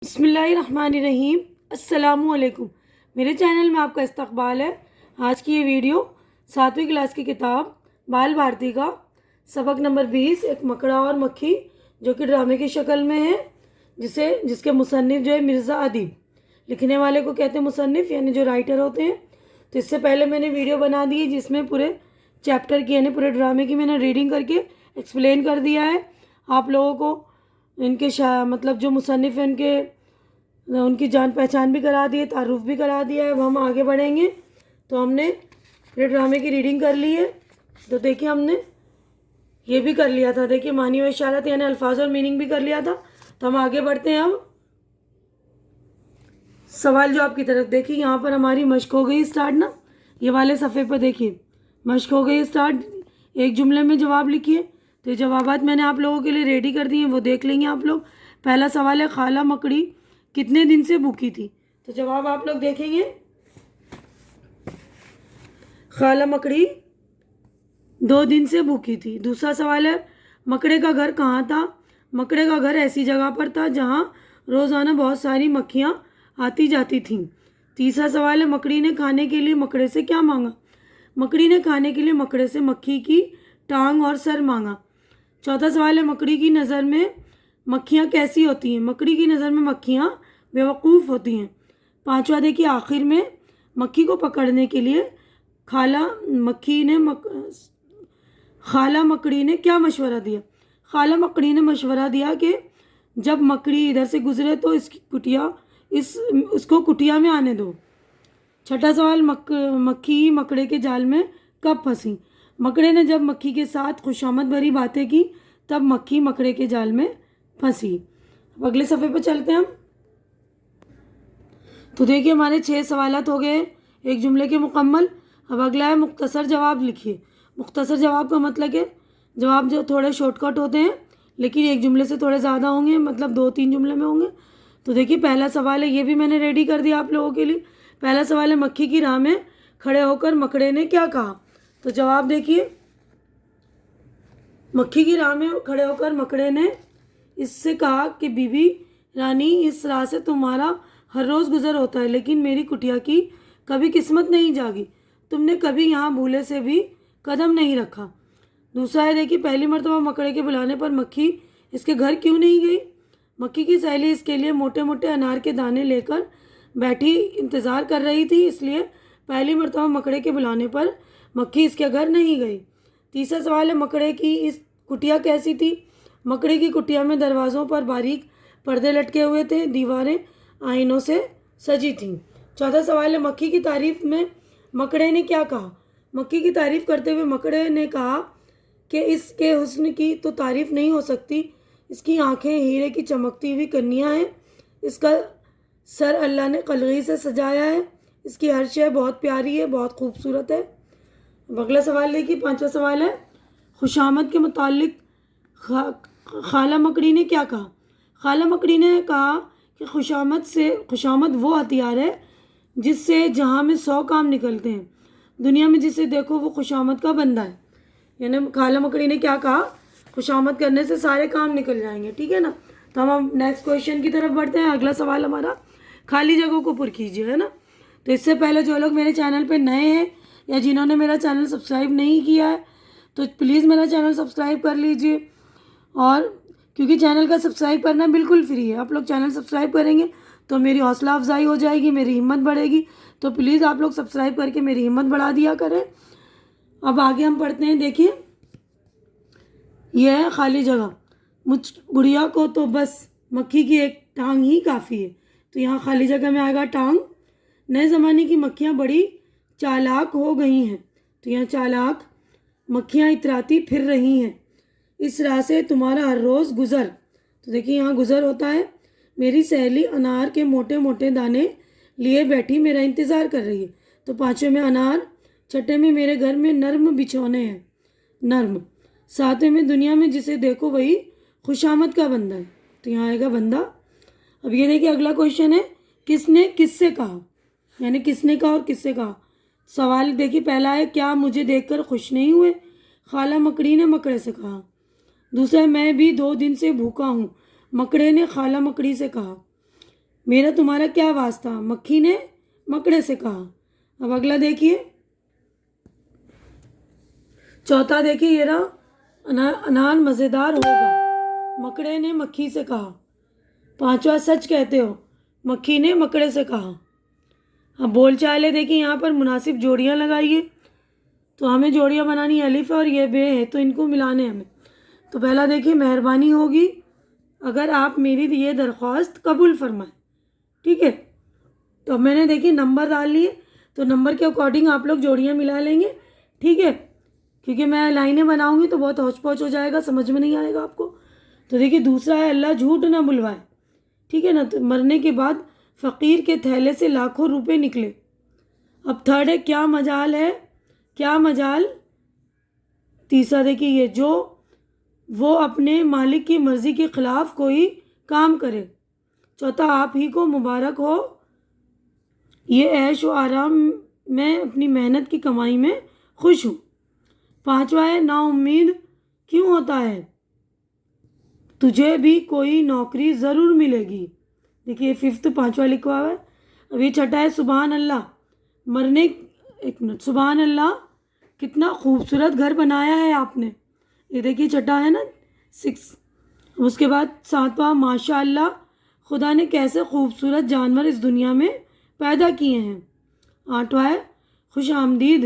بسم اللہ الرحمن الرحیم۔ السلام علیکم، میرے چینل میں آپ کا استقبال ہے۔ آج کی یہ ویڈیو 7ویں کلاس کی کتاب بال بھارتی کا سبق نمبر 20 ایک مکڑا اور مکھی جو کہ ڈرامے کی شکل میں ہے، جس کے مصنف جو ہے مرزا ادیب، لکھنے والے کو کہتے ہیں مصنف، یعنی جو رائٹر ہوتے ہیں۔ تو اس سے پہلے میں نے ویڈیو بنا دی ہے جس میں پورے چیپٹر کی یعنی پورے ڈرامے کی میں نے ریڈنگ کر کے ایکسپلین کر دیا ہے آپ لوگوں کو۔ ان کے مطلب جو مصنف ہیں ان کی جان پہچان بھی کرا دی ہے، تعارف بھی کرا دیا ہے۔ اب ہم آگے بڑھیں گے تو ہم نے پورے ڈرامے کی ریڈنگ کر لی ہے۔ تو دیکھیے ہم نے یہ بھی کر لیا تھا، دیکھیے معنی و اشارت یعنی الفاظ اور میننگ بھی کر لیا تھا۔ تو ہم آگے بڑھتے ہیں اب سوال جواب کی طرف۔ دیکھیے یہاں پر ہماری مشق ہو گئی اسٹارٹ نا، یہ والے صفحے پر دیکھیے مشق ہو گئی اسٹارٹ۔ ایک جملے میں جواب لکھیے۔ تو یہ جوابات میں نے آپ لوگوں کے لیے ریڈی کر دی ہیں، وہ دیکھ لیں گے آپ لوگ۔ پہلا سوال ہے خالہ مکڑی کتنے دن سے بھوکی تھی؟ تو جواب آپ لوگ دیکھیں گے، خالہ مکڑی 2 دن سے بھوکی تھی۔ دوسرا سوال ہے مکڑے کا گھر کہاں تھا؟ مکڑے کا گھر ایسی جگہ پر تھا جہاں روزانہ بہت ساری مکھیاں آتی جاتی تھیں۔ تیسرا سوال ہے مکڑی نے کھانے کے لیے مکڑے سے کیا مانگا؟ مکڑی نے کھانے کے لیے مکڑے سے مکھی کی ٹانگ اور سر مانگا۔ چوتھا سوال ہے مکڑی کی نظر میں مکھیاں کیسی ہوتی ہیں؟ مکڑی کی نظر میں مکھیاں بیوقوف ہوتی ہیں۔ پانچواں دیکھیے آخر میں مکھی کو پکڑنے کے لیے خالہ مکڑی نے کیا مشورہ دیا؟ خالہ مکڑی نے مشورہ دیا کہ جب مکڑی ادھر سے گزرے تو اس کو کٹیا میں آنے دو۔ چھٹا سوال مکھی مکڑے کے جال میں کب پھنسی؟ مکڑے نے جب مکھی کے ساتھ خوشامد بھری باتیں کی تب مکھی مکڑے کے جال میں پھنسی۔ اب اگلے صفحے پہ چلتے ہیں ہم۔ تو دیکھیے ہمارے 6 سوالات ہو گئے ایک جملے کے مکمل۔ اب اگلا ہے مختصر جواب لکھیے۔ مختصر جواب کا مطلب ہے جواب جو تھوڑے شارٹ کٹ ہوتے ہیں لیکن ایک جملے سے تھوڑے زیادہ ہوں گے، مطلب 2-3 جملے میں ہوں گے۔ تو دیکھیے پہلا سوال ہے، یہ بھی میں نے ریڈی کر دیا آپ لوگوں کے لیے۔ پہلا سوال ہے مکھی کی راہ میں کھڑے ہو کر مکڑے نے کیا کہا؟ تو جواب دیکھیے مکھی کی راہ میں کھڑے ہو کر مکڑے نے اس سے کہا کہ بی بی رانی، اس راہ سے تمہارا ہر روز گزر ہوتا ہے لیکن میری کٹیا کی کبھی قسمت نہیں جاگی، تم نے کبھی یہاں بھولے سے بھی قدم نہیں رکھا۔ دوسرا ہے دیکھیے پہلی مرتبہ مکڑے کے بلانے پر مکھی اس کے گھر کیوں نہیں گئی؟ مکھی کی سہیلی اس کے لیے موٹے موٹے انار کے دانے لے کر بیٹھی انتظار کر رہی تھی، اس لیے پہلی مرتبہ مکڑے کے بلانے پر مکھی اس کے گھر نہیں گئی۔ تیسرا سوال ہے مکڑے کی اس کٹیا کیسی تھی؟ مکڑے کی کٹیا میں دروازوں پر باریک پردے لٹکے ہوئے تھے، دیواریں آئینوں سے سجی تھیں۔ چوتھا سوال ہے مکھی کی تعریف میں مکڑے نے کیا کہا؟ مکھی کی تعریف کرتے ہوئے مکڑے نے کہا کہ اس کے حسن کی تو تعریف نہیں ہو سکتی، اس کی آنکھیں ہیرے کی چمکتی ہوئی کنیاں ہیں، اس کا سر اللہ نے قلعی سے سجایا ہے، اس کی ہر شے بہت پیاری ہے، بہت خوبصورت ہے۔ اب اگلا سوال دیکھیے 5واں سوال ہے خوشامد کے متعلق خالہ مکڑی نے کیا کہا؟ خالہ مکڑی نے کہا کہ خوشامد وہ ہتھیار ہے جس سے جہاں میں 100 کام نکلتے ہیں، دنیا میں جسے دیکھو وہ خوشامد کا بندہ ہے۔ یعنی خالہ مکڑی نے کیا کہا؟ خوشامد کرنے سے سارے کام نکل جائیں گے، ٹھیک ہے نا۔ تو ہم نیکسٹ کویشچن کی طرف بڑھتے ہیں۔ اگلا سوال ہمارا خالی جگہوں کو پر کیجیے، ہے نا۔ تو اس سے پہلے جو لوگ میرے چینل پہ نئے ہیں یا جنہوں نے میرا چینل سبسکرائب نہیں کیا ہے تو پلیز میرا چینل سبسکرائب کر لیجیے، اور کیونکہ چینل کا سبسکرائب کرنا بالکل فری ہے، آپ لوگ چینل سبسکرائب کریں گے تو میری حوصلہ افزائی ہو جائے گی، میری ہمت بڑھے گی۔ تو پلیز آپ لوگ سبسکرائب کر کے میری ہمت بڑھا دیا کریں۔ اب آگے ہم پڑھتے ہیں، دیکھیے یہ ہے خالی جگہ۔ مجھ بڑھیا کو تو بس مکھی کی ایک ٹانگ ہی کافی ہے۔ تو یہاں خالی جگہ میں آئے گا ٹانگ۔ نئے زمانے کی مکھیاں بڑی چالاک ہو گئی ہیں، تو یہاں چالاک مکھیاں اتراتی پھر رہی ہیں، اس راہ سے تمہارا ہر روز گزر۔ تو دیکھیے یہاں گزر ہوتا ہے، میری سہیلی انار کے موٹے موٹے دانے لیے بیٹھی میرا انتظار کر رہی ہے۔ تو 5ویں میں انار، 6 میں میرے گھر میں نرم بچھونے ہیں، نرم۔ 7ویں میں دنیا میں جسے دیکھو وہی خوشامد کا بندہ ہے، تو یہاں آئے گا بندہ۔ اب یہ دیکھیے اگلا کویشچن ہے کس نے کس سے کہا، یعنی کس نے کہا اور کس سے کہا۔ سوال دیکھیے پہلا ہے کیا مجھے دیکھ کر خوش نہیں ہوئے؟ خالہ مکڑی نے مکڑے سے کہا۔ دوسرا ہے میں بھی 2 دن سے بھوکا ہوں، مکڑے نے خالہ مکڑی سے کہا۔ میرا تمہارا کیا واسطہ، مکھی نے مکڑے سے کہا۔ اب اگلا دیکھیے، چوتھا دیکھیے یہ رہا، انار مزیدار ہوگا، مکڑے نے مکھی سے کہا۔ پانچواں، سچ کہتے ہو، مکھی نے مکڑے سے کہا۔ اب بول چالے دیکھیے، یہاں پر مناسب جوڑیاں لگائیے۔ تو ہمیں جوڑیاں بنانی، الف اور یہ بے ہے تو ان کو ملانے ہمیں۔ تو پہلا دیکھیے، مہربانی ہوگی اگر آپ میری یہ درخواست قبول فرمائیں، ٹھیک ہے۔ تو اب میں نے دیکھیے نمبر ڈال لیے، تو نمبر کے اکارڈنگ آپ لوگ جوڑیاں ملا لیں گے، ٹھیک ہے، کیونکہ میں لائنیں بناؤں گی تو بہت ہوچ پوچ ہو جائے گا، سمجھ میں نہیں آئے گا آپ کو۔ تو دیکھیے دوسرا ہے، اللہ جھوٹ نہ بلوائے، ٹھیک ہے نا، تو مرنے کے بعد فقیر کے تھیلے سے لاکھوں روپے نکلے۔ اب تھرڈ ہے، کیا مجال ہے، کیا مجال۔ تیسرا دیکھیے یہ، جو وہ اپنے مالک کی مرضی کے خلاف کوئی کام کرے۔ چوتھا، آپ ہی کو مبارک ہو، یہ عیش و آرام میں اپنی محنت کی کمائی میں خوش ہوں۔ پانچواں ہے، نا امید کیوں ہوتا ہے، تجھے بھی کوئی نوکری ضرور ملے گی۔ دیکھیے ففتھ پانچواں لکھا ہوا ہے۔ اب یہ چھٹا ہے، سبحان اللہ، مرنے، ایک منٹ، سبحان اللہ کتنا خوبصورت گھر بنایا ہے آپ نے، یہ دیکھیے چھٹا ہے نا، 6۔ اس کے بعد ساتواں، ماشاء اللہ، خدا نے کیسے خوبصورت جانور اس دنیا میں پیدا کیے ہیں۔ آٹھواں ہے، خوش آمدید،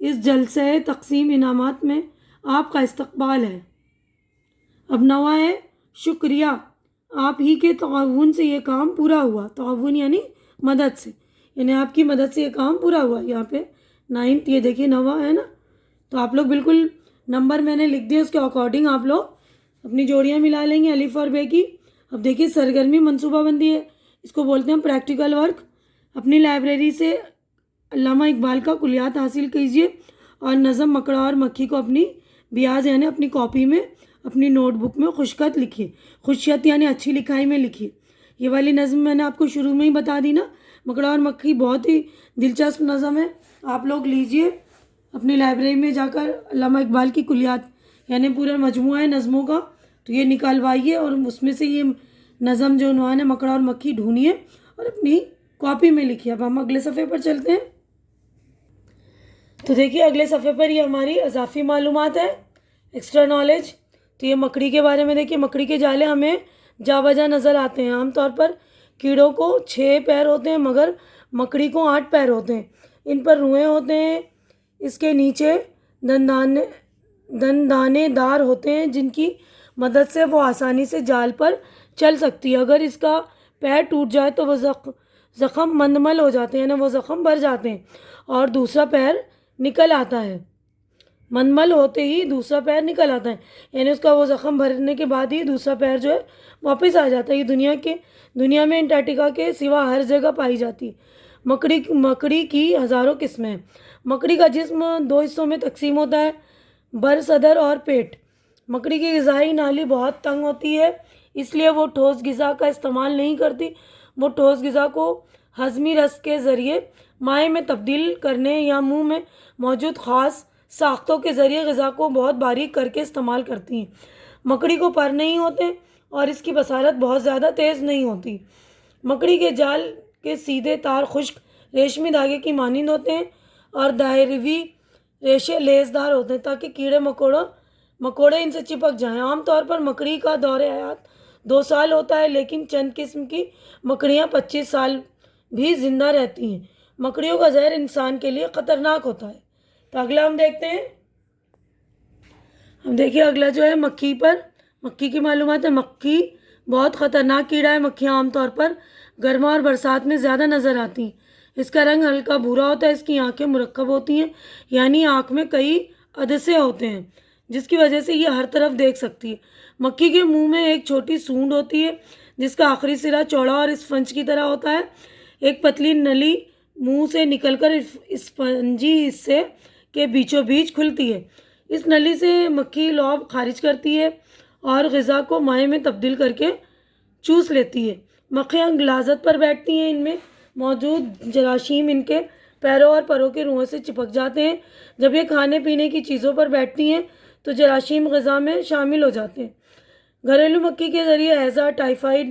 اس جلسہ تقسیم انعامات میں آپ کا استقبال ہے۔ اب نواں ہے، شکریہ، آپ ہی کے تعاون سے یہ کام پورا ہوا، تعاون یعنی مدد سے، یعنی آپ کی مدد سے یہ کام پورا ہوا۔ یہاں پہ 9، یہ دیکھیے نواں ہے نا، تو آپ لوگ بالکل نمبر میں نے لکھ دیا، اس کے اکارڈنگ آپ لوگ اپنی جوڑیاں ملا لیں گے الف اور بے کی۔ اب دیکھیے سرگرمی منصوبہ بندی ہے، اس کو بولتے ہیں پریکٹیکل ورک۔ اپنی لائبریری سے علامہ اقبال کا کلیات حاصل کیجیے اور نظم مکڑا اور مکھی کو اپنی بیاز یعنی اپنی کاپی میں، اپنی نوٹ بک میں خوشخط لکھیے، خوشیت یعنی اچھی لکھائی میں لکھیے۔ یہ والی نظم میں نے آپ کو شروع میں ہی بتا دی نا، مکڑا اور مکھی بہت ہی دلچسپ نظم ہے، آپ لوگ لیجئے اپنی لائبریری میں جا کر علامہ اقبال کی کلیات یعنی پورا مجموعہ ہے نظموں کا، تو یہ نکالوائیے اور اس میں سے یہ نظم جو عنوان ہے مکڑا اور مکھی ڈھونڈیے اور اپنی کاپی میں لکھیے۔ اب ہم اگلے صفحے پر چلتے ہیں۔ تو دیکھیے اگلے صفحے پر یہ ہماری اضافی معلومات ہے، ایکسٹرا نالج۔ تو یہ مکڑی کے بارے میں دیکھیے، مکڑی کے جالے ہمیں جا بجا نظر آتے ہیں۔ عام طور پر کیڑوں کو 6 پیر ہوتے ہیں مگر مکڑی کو 8 پیر ہوتے ہیں، ان پر روئیں ہوتے ہیں، اس کے نیچے دندانے دار ہوتے ہیں جن کی مدد سے وہ آسانی سے جال پر چل سکتی ہے۔ اگر اس کا پیر ٹوٹ جائے تو وہ زخم مندمل ہو جاتے ہیں، یعنی وہ زخم بھر جاتے ہیں اور دوسرا پیر نکل آتا ہے۔ مندمل ہوتے ہی دوسرا پیر نکل آتا ہے، یعنی اس کا وہ زخم بھرنے کے بعد ہی دوسرا پیر جو ہے واپس آ جاتا ہے۔ یہ دنیا میں انٹارکٹیکا کے سوا ہر جگہ پائی جاتی ہے۔ مکڑی کی ہزاروں قسمیں ہیں۔ مکڑی کا جسم 2 حصوں میں تقسیم ہوتا ہے، بر صدر اور پیٹ۔ مکڑی کی غذائی نالی بہت تنگ ہوتی ہے، اس لیے وہ ٹھوس غذا کا استعمال نہیں کرتی۔ وہ ٹھوس غذا کو ہضمی رس کے ذریعے مائع میں تبدیل کرنے یا منہ میں موجود خاص ساختوں کے ذریعے غذا کو بہت باریک کر کے استعمال کرتی ہیں۔ مکڑی کو پر نہیں ہوتے اور اس کی بصارت بہت زیادہ تیز نہیں ہوتی۔ مکڑی کے جال کے سیدھے تار خشک ریشمی دھاگے کی مانند ہوتے ہیں اور دائروی ریشے لیسدار ہوتے ہیں تاکہ کیڑے مکوڑے ان سے چپک جائیں۔ عام طور پر مکڑی کا دور حیات 2 سال ہوتا ہے، لیکن چند قسم کی مکڑیاں 25 سال بھی زندہ رہتی ہیں۔ مکڑیوں کا زہر انسان کے لیے خطرناک ہوتا ہے۔ تو اگلا ہم دیکھتے ہیں، ہم دیکھیے اگلا جو ہے مکھی پر، مکھی کی معلومات ہے۔ مکھی بہت خطرناک کیڑا ہے۔ مکھیاں عام طور پر گرما اور برسات میں زیادہ نظر آتی ہیں۔ اس کا رنگ ہلکا بھورا ہوتا ہے، اس کی آنکھیں مرکب ہوتی ہیں، یعنی آنکھ میں کئی عدسے ہوتے ہیں جس کی وجہ سے یہ ہر طرف دیکھ سکتی ہے۔ مکھی کے منہ میں ایک چھوٹی سونڈ ہوتی ہے جس کا آخری سرا چوڑا اور اسفنج کی طرح ہوتا ہے۔ ایک پتلی نلی منہ سے نکل کر اسفنجی حصے کے بیچوں بیچ کھلتی ہے۔ اس نلی سے مکھی لعاب خارج کرتی ہے اور غذا کو مائع میں تبدیل کر کے چوس لیتی ہے۔ مکھیاں غلاظت پر بیٹھتی ہیں، ان میں موجود جراثیم ان کے پیروں اور پروں کے روؤں سے چپک جاتے ہیں۔ جب یہ کھانے پینے کی چیزوں پر بیٹھتی ہیں تو جراثیم غذا میں شامل ہو جاتے ہیں۔ گھریلو مکھی کے ذریعے ہیضہ، ٹائیفائڈ،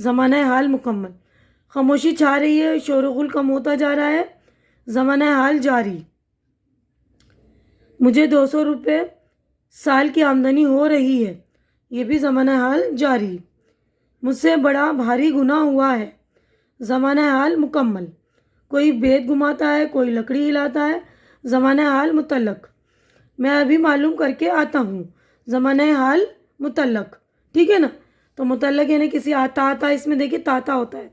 زمانہ حال مکمل. خاموشی چھا رہی ہے, شور و غل کم ہوتا جا رہا ہے, زمانہ حال جاری. مجھے 200 روپے سال کی آمدنی ہو رہی ہے, یہ بھی زمانہ حال جاری. مجھ سے بڑا بھاری گناہ ہوا ہے, زمانہ حال مکمل. کوئی بیت گھماتا ہے, کوئی لکڑی ہلاتا ہے, زمانہ حال متعلق. میں ابھی معلوم کر کے آتا ہوں, زمانہ حال متعلق. ٹھیک ہے نا. تو متعلق یعنی کسی آتا, اس میں دیکھیے تاتا ہوتا ہے.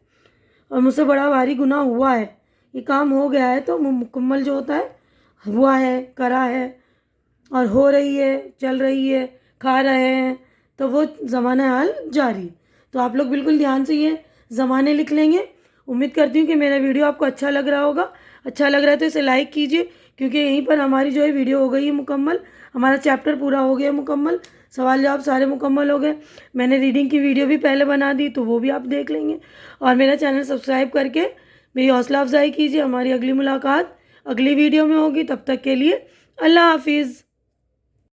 اور مجھ سے بڑا بھاری گناہ ہوا ہے, یہ کام ہو گیا ہے, تو مکمل جو ہوتا ہے ہوا ہے, کرا ہے. اور ہو رہی ہے, چل رہی ہے, کھا رہے ہیں, تو وہ زمانہ حال جاری. تو آپ لوگ بالکل دھیان سے یہ زمانے لکھ لیں گے. امید کرتی ہوں کہ میرا ویڈیو آپ کو اچھا لگ رہا ہوگا. اچھا لگ رہا ہے تو اسے لائک کیجیے, کیونکہ یہیں پر ہماری جو ہے ویڈیو ہو گئی ہے مکمل. ہمارا چیپٹر پورا ہو گیا مکمل, سوال جواب سارے مکمل ہو گئے. میں نے ریڈنگ کی ویڈیو بھی پہلے بنا دی, تو وہ بھی آپ دیکھ لیں گے. اور میرا چینل سبسکرائب کر کے میری حوصلہ افزائی کیجیے. ہماری اگلی ملاقات اگلی ویڈیو میں ہوگی. تب تک کے لیے اللہ حافظ.